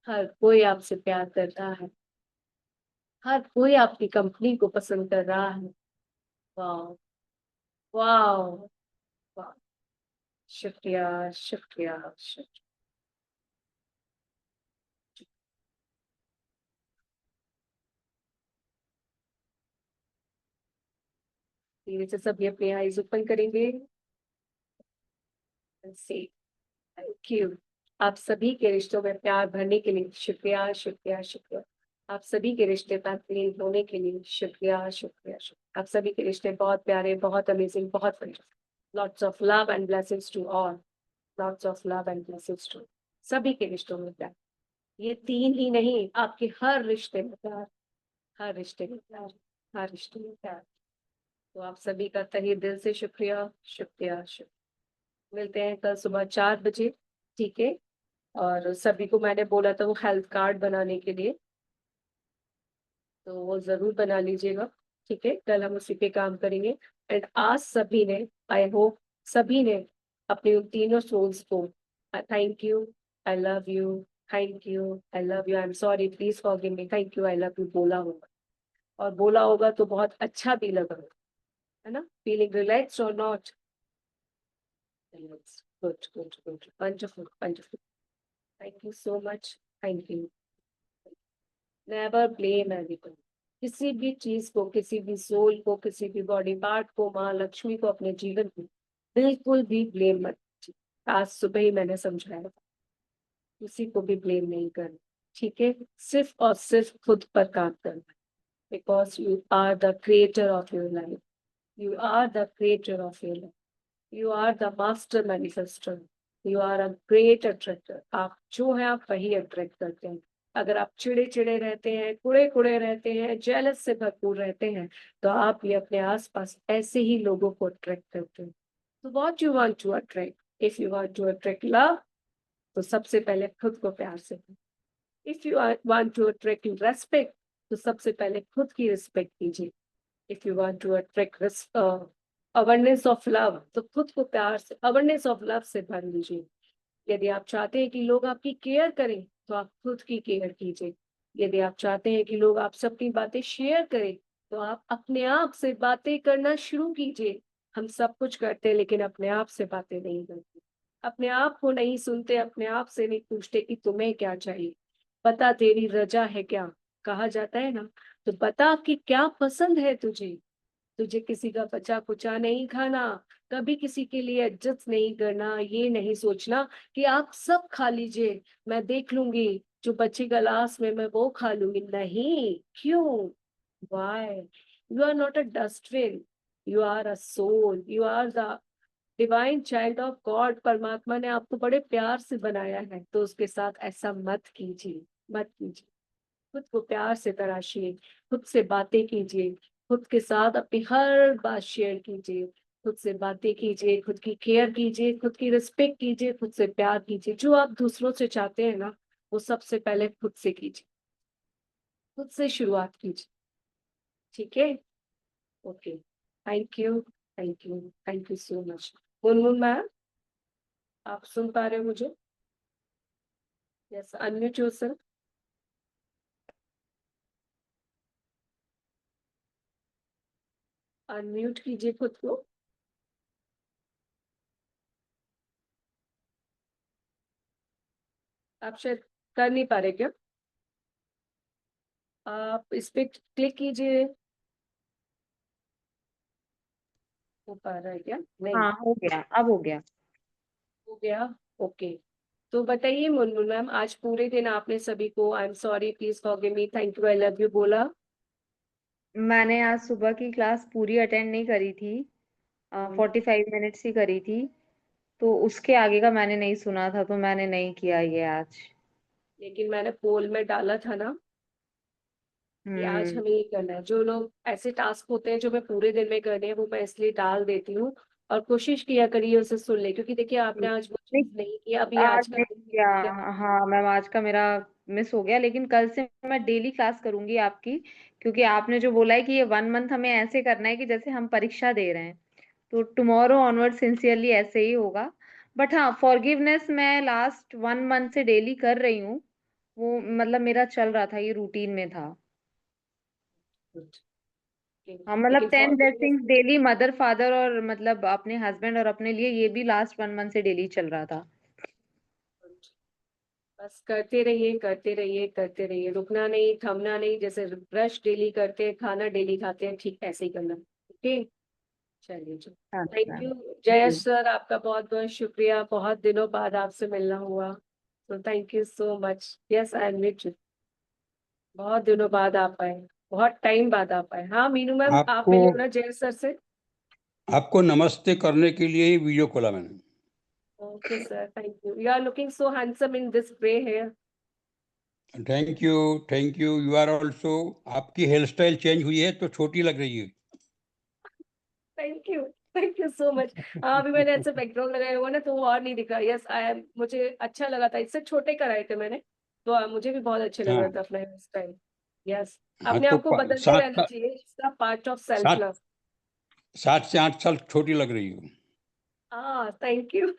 हर कोई आपसे प्यार कर रहा है, हर कोई आपकी कंपनी को पसंद कर रहा है। वाह, वाह, वाह, शुक्रिया, शुक्रिया, शुक्रिया। धीरे से सभी अपने आईज ओपन करेंगे से थैंक यू। आप सभी के रिश्तों में प्यार भरने के लिए शुक्रिया, शुक्रिया, शुक्रिया। आप सभी के रिश्ते बेहतरीन होने के लिए शुक्रिया, शुक्रिया, शुक्रिया। आप सभी के रिश्ते बहुत प्यारे, बहुत अमेजिंग, बहुत lots of love and blessings to all, lots of love and blessings to सभी के रिश्तों में प्यार। ये तीन ही नहीं, आपके हर रिश्ते में प्यार, हर रिश्ते में प्यार, हर रिश्ते में प्यार। तो आप सभी का तहे दिल से शुक्रिया, शुक्रिया, शुक्रिया। मिलते हैं कल सुबह 4 बजे, ठीक है। और सभी को मैंने बोला था वो हेल्थ कार्ड बनाने के लिए, तो वो जरूर बना लीजिएगा, ठीक है। कल हम उसी पे काम करेंगे। एंड आज सभी ने, आई होप सभी ने अपने उन तीनों सोल्स को thank you, I love you, thank you, I love you, I am sorry, please forgive me, thank you, I love you बोला होगा। और बोला होगा तो बहुत अच्छा भी लगा होगा, है ना? फीलिंग रिलैक्स और not? Good, good, good, wonderful, wonderful. Thank you so much, thank you. Never blame anyone. किसी भी चीज को, किसी भी सोल को, किसी भी बॉडी पार्ट को, माँ लक्ष्मी को, अपने जीवन को बिल्कुल भी ब्लेम मत कीजिए। आज सुबह ही मैंने समझाया था, किसी को भी ब्लेम नहीं करना, ठीक है? सिर्फ और सिर्फ खुद पर काम करना, because you are the creator of your life. You are the creator of your life. You are the master manifester. You are a great attractor. आप जो है आप वही अट्रैक्ट करते हैं। अगर आप चिड़े चिड़े रहते हैं, कुड़े कुड़े रहते हैं, जेलस से भरपूर रहते हैं, तो आप ये अपने आसपास ऐसे ही लोगों को अट्रैक्ट करते हैं। तो what you want to attract? If you want to attract love, तो सबसे पहले खुद को प्यार से करें। If you want to attract respect, तो सबसे पहले खुद की रिस्पेक्ट कीजिए। If you want to attract awareness of love, तो खुद को प्यार से, अवेयरनेस ऑफ लव से भर लीजिए। यदि आप चाहते हैं कि लोग आपकी केयर करें, तो आप खुद की केयर कीजिए। यदि आप चाहते हैं कि लोग आपसे अपनी बातें शेयर करें, तो आप अपने आप से बातें करना शुरू कीजिए। हम सब कुछ करते हैं, लेकिन अपने आप से बातें नहीं करते। अपने आप को नहीं सुनते, अपने आप से नहीं पूछते कि तुम्हें क्या चाहिए। बता तेरी रजा है क्या, कहा जाता है ना। तो बता कि क्या पसंद है तुझे। तुझे किसी का बचा कुचा नहीं खाना, कभी किसी के लिए एडजस्ट नहीं करना, ये नहीं सोचना कि आप सब खा लीजिए, मैं देख लूंगी, जो बचेगा लास्ट में मैं वो खा लूंगी। नहीं, क्यों? Why? You are not a dustbin, you are a soul, you are the divine child of God. परमात्मा ने आपको बड़े प्यार से बनाया है, तो उसके साथ ऐसा मत कीजिए, मत कीजिए। खुद को प्यार से तराशिए, खुद से बातें कीजिए, खुद के साथ अपनी हर बात शेयर कीजिए, खुद से बातें कीजिए, खुद की केयर कीजिए, खुद की रिस्पेक्ट कीजिए, खुद से प्यार कीजिए। जो आप दूसरों से चाहते हैं ना, वो सबसे पहले खुद से कीजिए, खुद से शुरुआत कीजिए, ठीक है? Okay, thank you, thank you, thank you so much. Munmun ma'am, आप सुन पा रहे हो मुझे? Yes, unmute yourself. अनम्यूट कीजिए खुद को। आप शायद कर नहीं पा रहे क्या? आप इस पे क्लिक कीजिए। हो पा रहा है क्या? नहीं हाँ, हो गया, अब हो गया। हो गया। ओके, तो बताइए मुनमुन मैम, आज पूरे दिन आपने सभी को आई am sorry, please forgive me, thank you, I love you बोला? मैंने आज सुबह की क्लास पूरी अटेंड नहीं करी थी, 45 मिनट्स ही करी थी। तो उसके आगे का मैंने नहीं सुना था, तो मैंने नहीं किया ये आज। लेकिन मैंने पोल में डाला था ना कि आज हम्म। हमें ये करना है। जो लोग ऐसे टास्क होते हैं जो मैं पूरे दिन में करने हैं, वो मैं इसलिए डाल देती हूँ। और कोशिश किया करिए उसे सुन ले, क्योंकि देखिए आपने आज वो नहीं, चीज नहीं की, अभी आज आज का नहीं दिन किया। नहीं किया। हाँ मैम, आज का मेरा मिस हो गया, लेकिन कल से मैं डेली क्लास करूंगी आपकी। क्योंकि आपने जो बोला है कि ये 1 मंथ हमें ऐसे करना है कि जैसे हम परीक्षा दे रहे हैं, तो टुमारो ऑनवर्ड सिंसियरली ऐसे ही होगा। बट हाँ, फॉरगिवनेस मैं लास्ट 1 मंथ से डेली कर रही हूँ। वो मतलब मेरा चल रहा था, ये रूटीन में था। हाँ, मतलब लेकिन 10 blessings forgiveness daily mother father और मतलब अपने हस्बैंड और अपने लिए, ये भी लास्ट 1 मंथ से डेली चल रहा था। बस करते रहिए, करते रहिए, करते रहिए, रुकना नहीं, थमना नहीं। जैसे ब्रश डेली करते हैं, खाना डेली खाते हैं, ठीक ऐसे ही करना। ओके, चलिए जी। हाँ थैंक मैम। यू जी। जयेश सर, आपका बहुत बहुत शुक्रिया। बहुत दिनों बाद आपसे मिलना हुआ, तो thank you so much. Yes, I am with you. बहुत दिनों बाद आप आए, बहुत टाइम बाद आप आए। हाँ मीनू मैम, आप आपको मिले हो ना जयेश सर से? आपको नमस्ते करने के लिए ही वीडियो खोला मैंने। Okay sir, thank you. You are looking so handsome in this grey hair. Thank you, thank you, you are also. आपकी हेयर स्टाइल चेंज हुई है तो छोटी लग रही है। Thank you, thank you so much. हाँ, अभी मैंने ऐसे बैकग्राउंड लगाया हुआ ना, तो वो और नहीं दिख रहा। यस, आई एम, मुझे अच्छा लगा था, इससे छोटे कराए थे मैंने, तो मुझे भी बहुत अच्छे लग रहा हाँ था अपना हेयर स्टाइल। यस, हाँ, अपने तो आप को बदलते सात रहना चाहिए, इसका पार्ट ऑफ सेल्फ सात लव। 7 से 8 साल छोटी लग रही हो। हाँ, thank you.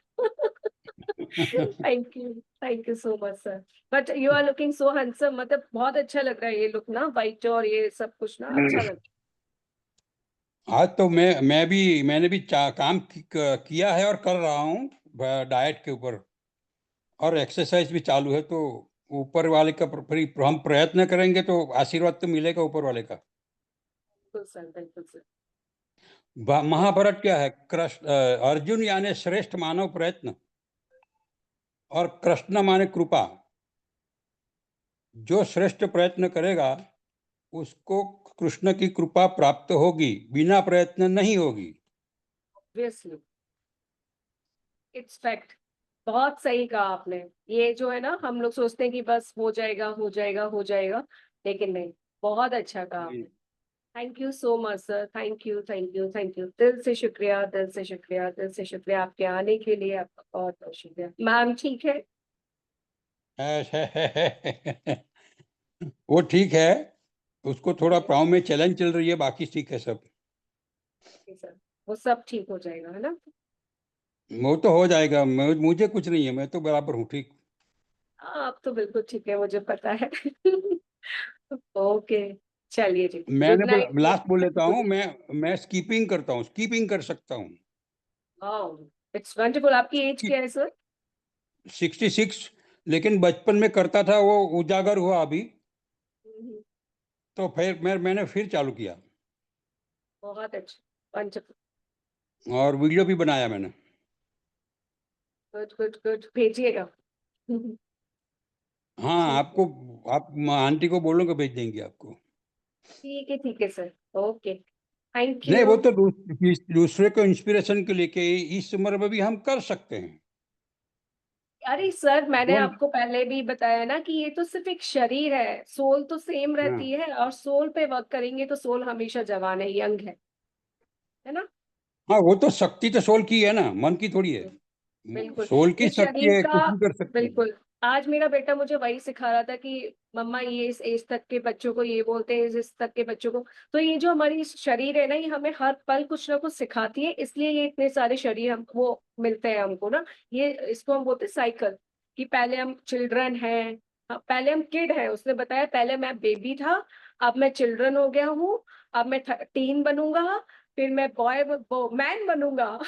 Thank you, thank you so much sir. But you are looking so handsome, मतलब बहुत अच्छा लग रहा है ये लुक ना, वाइट और ये सब कुछ ना अच्छा लग आज तो मैंने भी काम किया है और कर रहा हूँ डाइट के ऊपर, और एक्सरसाइज भी चालू है, तो ऊपर वाले का हम प्रयत्न करेंगे तो आशीर्वाद तो मिलेगा ऊपर वाले का। बिल्कुल सर, बिल्कुल सर। महाभारत क्या है? कृष्ण अर्जुन यानी श्रेष्ठ मानव प्रयत्न, और कृष्ण माने कृपा। जो श्रेष्ठ प्रयत्न करेगा उसको कृष्ण की कृपा प्राप्त होगी, बिना प्रयत्न नहीं होगी। Obviously, it's fact. बहुत सही कहा आपने। ये जो है ना, हम लोग सोचते हैं कि बस हो जाएगा, हो जाएगा, हो जाएगा, लेकिन नहीं। बहुत अच्छा कहा आपने। Thank you so much sir, thank you, thank you, thank you. दिल से शुक्रिया, दिल से शुक्रिया, दिल से शुक्रिया आपके आने के लिए। आपका बहुत बहुत शुक्रिया। मैम ठीक है? वो ठीक है, उसको थोड़ा पाँव में चैलेंज चल रही है, बाकी ठीक है सब। सर, वो सब ठीक हो जाएगा, है ना? वो तो हो जाएगा, मुझे कुछ नहीं है, मैं तो बराबर हूँ ठीक। हाँ, आप तो बिल्कुल ठीक है, मुझे पता है। ओके, चलिए जी, गुड मैंने नाइट। लास्ट बोल लेता हूँ, मैं स्कीपिंग करता हूँ, स्कीपिंग कर सकता हूँ। It's wonderful. आपकी एज क्या है सर? 66, लेकिन बचपन में करता था, वो उजागर हुआ अभी, तो फिर मैंने फिर चालू किया, बहुत अच्छा, वंडरफुल, और वीडियो भी बनाया मैंने। गुड गुड गुड, भेजिएगा। हाँ, ठीक है, आपको, आप आंटी को बोलोगे, भेज देंगे आपको। ठीक है, ठीक है सर। ओके, थैंक नहीं, यू। वो तो दूसरे को इंस्पिरेशन के लिए कि इस उम्र में भी हम कर सकते हैं। अरे सर, मैंने डोंट। आपको पहले भी बताया ना कि ये तो सिर्फ एक शरीर है, सोल तो सेम हाँ रहती है, और सोल पे वर्क करेंगे तो सोल हमेशा जवान है, यंग है ना? हाँ, वो तो शक्ति तो सोल की है ना, मन की थोड़ी है। बिल्कुल। सोल की ये शक्ति शरीर है, का, कुछ भी कर सकते हैं। बिल्कुल। आज मेरा बेटा मुझे वही सिखा रहा था कि मम्मा, ये इस एज तक के बच्चों को ये बोलते हैं, इस तक के बच्चों को। तो ये जो हमारी शरीर है ना, ये हमें हर पल कुछ ना कुछ सिखाती है, इसलिए ये इतने सारे शरीर हम वो मिलते हैं हमको ना। ये इसको हम बोलते हैं साइकिल, कि पहले हम चिल्ड्रन हैं। हाँ, पहले हम किड हैं। उसने बताया पहले मैं बेबी था, अब मैं चिल्ड्रन हो गया हूँ, अब मैं टीन बनूंगा, फिर मैं बॉय मैन बनूंगा।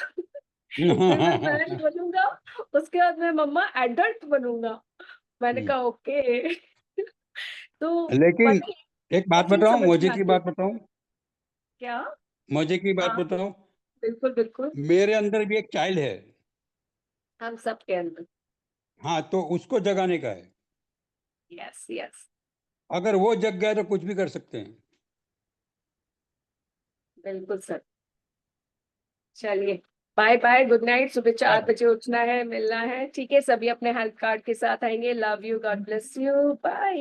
फिर मैं मैन बनूंगा, उसके बाद मैं मम्मा एडल्ट बनूंगा। मैंने कहा ओके। तो लेकिन वही एक बात चीज बताऊं, समझ मजे में की आती है। बात बताऊं, क्या? मजे की बात हाँ, बताऊं, बिल्कुल बिल्कुल। मेरे अंदर भी एक चाइल्ड है। हम सब के अंदर। हाँ, तो उसको जगाने का है। यस यस, अगर वो जग गया तो कुछ भी कर सकते हैं। बिल्कुल सर। चलिए, बाय बाय, गुड नाइट। सुबह 4 बजे उठना है, मिलना है, ठीक है? सभी अपने हेल्थ कार्ड के साथ आएंगे। Love you, God bless you, bye.